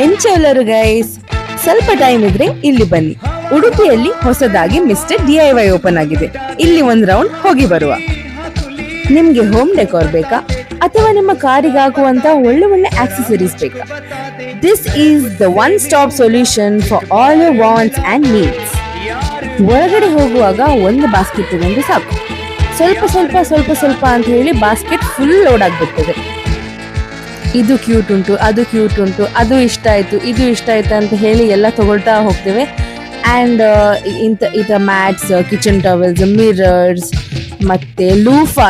ಎಂಚೆಲ್ಲರು guys, ಸ್ವಲ್ಪ time ಇದ್ರೆ ಇಲ್ಲಿ ಬನ್ನಿ. ಉಡುಪಿಯಲ್ಲಿ ಹೊಸದಾಗಿ ಮಿಸ್ಟರ್ DIY ಓಪನ್ ಆಗಿದೆ. ಇಲ್ಲಿ ಒಂದ್ ರೌಂಡ್ ಹೋಗಿ ಬರುವ. ನಿಮ್ಗೆ ಹೋಮ್ ಡೆಕೋರ್ ಬೇಕಾ ಅಥವಾ ನಿಮ್ಮ ಕಾರಿಗೆ ಹಾಕುವಂತ ಒಳ್ಳೆ ಒಳ್ಳೆ ಆಕ್ಸೆಸರೀಸ್ ಬೇಕಾ? This is the one stop solution for all your wants and needs. ಒಳಗಡೆ ಹೋಗುವಾಗ ಒಂದು ಬಾಸ್ಕೆಟ್ ತಗೊಂಡು ಸಾಕು. ಸ್ವಲ್ಪ ಸ್ವಲ್ಪ ಸ್ವಲ್ಪ ಸ್ವಲ್ಪ ಅಂತ ಹೇಳಿ ಬಾಸ್ಕೆಟ್ ಫುಲ್ ಲೋಡ್ ಆಗ್ಬಿಡ್ತದೆ. ಇದು ಕ್ಯೂಟ್ ಉಂಟು, ಅದು ಕ್ಯೂಟ್ ಉಂಟು, ಅದು ಇಷ್ಟ ಆಯ್ತು, ಇದು ಇಷ್ಟ ಆಯ್ತು ಅಂತ ಹೇಳಿ ಎಲ್ಲ ತಗೊಳ್ತಾ ಹೋಗ್ತೇವೆ. ಆ್ಯಂಡ್ ಇಂಥ ಮ್ಯಾಟ್ಸ್, ಕಿಚನ್ ಟವೆಲ್ಸ್, ಮಿರರ್ಸ್, ಮತ್ತೆ ಲೂಫಾ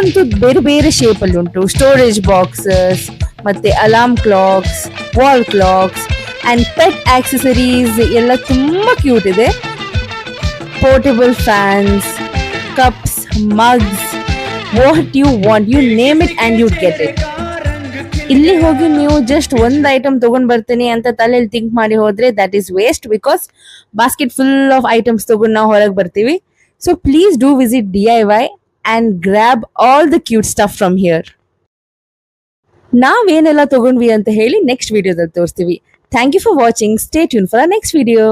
ಅಂತೂ ಬೇರೆ ಬೇರೆ ಶೇಪಲ್ಲಿ ಉಂಟು. ಸ್ಟೋರೇಜ್ ಬಾಕ್ಸಸ್, ಮತ್ತೆ alarm clogs, wall clogs and pet accessories ಎಲ್ಲ ತುಂಬ ಕ್ಯೂಟ್ ಇದೆ. Portable fans, cups, mugs, what you want, you name it and you get it. ಇಲ್ಲಿ ಹೋಗಿ ನೀವು ಜಸ್ಟ್ ಒಂದು ಐಟಮ್ ತಗೊಂಡ್ ಬರ್ತೀನಿ ಅಂತ ತಲೆಯಲ್ಲಿ ಥಿಂಕ್ ಮಾಡಿ ಹೋದ್ರೆ that is waste, because basket full of items ತಗೊಂಡು ನಾವು ಹೊರಗೆ ಬರ್ತೀವಿ. So please do visit DIY and grab all the cute stuff from here. ನಾವೇನೆಲ್ಲ ತಗೊಂಡ್ವಿ ಅಂತ ಹೇಳಿ ನೆಕ್ಸ್ಟ್ ವಿಡಿಯೋದಲ್ಲಿ ತೋರಿಸ್ತೀವಿ. Thank you for watching. Stay tune for next video.